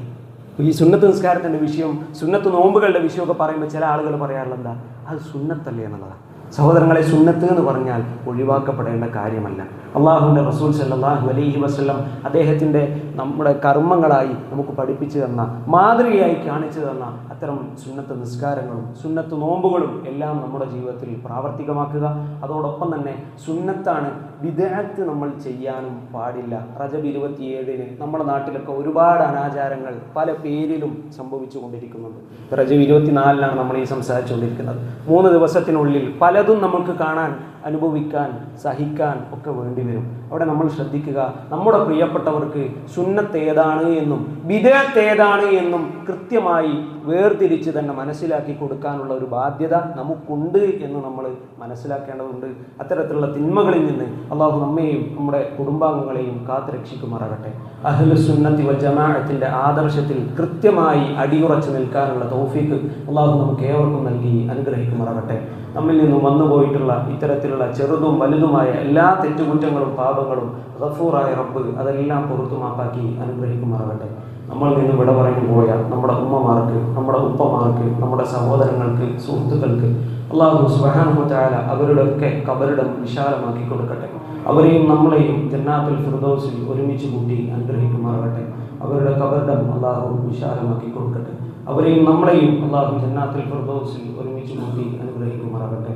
ഈ സുന്നത്ത് നിസ്കാരത്തിൻ്റെ വിഷയം, സുന്നത്ത് നോമ്പുകളുടെ വിഷയമൊക്കെ പറയുമ്പോൾ ചില ആളുകൾ പറയാറുള്ളത് എന്താ, അത് സുന്നത്തല്ലേ എന്നുള്ളതാണ്. സഹോദരങ്ങളെ, സുന്നത്ത് എന്ന് പറഞ്ഞാൽ ഒഴിവാക്കപ്പെടേണ്ട കാര്യമല്ല. അള്ളാഹുവിൻ്റെ റസൂൽ സല്ലല്ലാഹു അലൈഹി വസല്ലം അദ്ദേഹത്തിൻ്റെ നമ്മുടെ കർമ്മങ്ങളായി നമുക്ക് പഠിപ്പിച്ചു തന്ന, മാതൃകയായി കാണിച്ചു തന്ന അത്തരം സുന്നത്ത് നിസ്കാരങ്ങളും സുന്നത്ത് നോമ്പുകളും എല്ലാം നമ്മുടെ ജീവിതത്തിൽ പ്രാവർത്തികമാക്കുക. അതോടൊപ്പം തന്നെ സുന്നത്താണ്, ബിദ്അത്ത് നമ്മൾ ചെയ്യാനും പാടില്ല. റജബ് 27 നമ്മുടെ നാട്ടിലൊക്കെ ഒരുപാട് അനാചാരങ്ങൾ പല പേരിലും സംഭവിച്ചു കൊണ്ടിരിക്കുന്നുണ്ട്. റജബ് 24 നമ്മൾ ഈ സംസാരിച്ചുകൊണ്ടിരിക്കുന്നത്. 3 ദിവസത്തിനുള്ളിൽ പലതും നമുക്ക് കാണാൻ, അനുഭവിക്കാൻ, സഹിക്കാൻ ഒക്കെ വേണ്ടി വരും. അവിടെ നമ്മൾ ശ്രദ്ധിക്കുക, നമ്മുടെ പ്രിയപ്പെട്ടവർക്ക് സുന്നത്ത് ഏതാണ് എന്നും ബിദ്അത്ത് ഏതാണ് എന്നും കൃത്യമായി വേർതിരിച്ച് തന്നെ മനസ്സിലാക്കി കൊടുക്കാനുള്ള ഒരു ബാധ്യത നമുക്കുണ്ട് എന്ന് നമ്മൾ മനസ്സിലാക്കേണ്ടതുണ്ട്. അത്തരത്തിലുള്ള തിന്മകളിൽ നിന്ന് അള്ളാഹു നമ്മെയും നമ്മുടെ കുടുംബാംഗങ്ങളെയും കാത്തുരക്ഷിക്കുമാറാകട്ടെ. അഹ്ലുസ് സുന്നത്തി വൽ ജമാഅത്തിന്റെ ആദർശത്തിൽ കൃത്യമായി അടിയുറച്ച് നിൽക്കാനുള്ള തൗഫീഖ് അള്ളാഹു നമുക്ക് ഏവർക്കും നൽകി അനുഗ്രഹിക്കുമാറാകട്ടെ. നമ്മിൽ നിന്നും വന്നുപോയിട്ടുള്ള ഇത്തരത്തിലുള്ള ചെറുതും വലുതുമായ എല്ലാ തെറ്റുകുറ്റങ്ങളും പാപങ്ങളും ഗഫൂറായ റബ്ബ് അതെല്ലാം പുറത്തു മാപ്പാക്കി അനുഗ്രഹിക്കുമാറാകട്ടെ. നമ്മളിൽ നിന്ന് വിട പറഞ്ഞു പോയ നമ്മുടെ ഉമ്മമാർക്ക്, നമ്മുടെ ഉപ്പമാർക്ക്, നമ്മുടെ സഹോദരങ്ങൾക്ക്, സുഹൃത്തുക്കൾക്ക് അല്ലാഹു സുബ്ഹാനഹു വ തആല അവരുടെയൊക്കെ ഖബറിടം വിശാലമാക്കി കൊടുക്കട്ടെ. അവരെയും നമ്മളെയും ജന്നാത്തുൽ ഫിർദൗസിൽ ഒരുമിച്ച് കൂട്ടി അനുഗ്രഹിക്കുമാറാകട്ടെ. അവരുടെ ഖബറിടം അല്ലാഹു വിശാലമാക്കി കൊടുക്കട്ടെ. അവരെയും നമ്മളെയും അല്ലാഹു ജന്നാത്തുൽ ഫിർദൗസിൽ ഒരുമിച്ച് കൂട്ടി അനുഗ്രഹിക്കുമാറാകട്ടെ.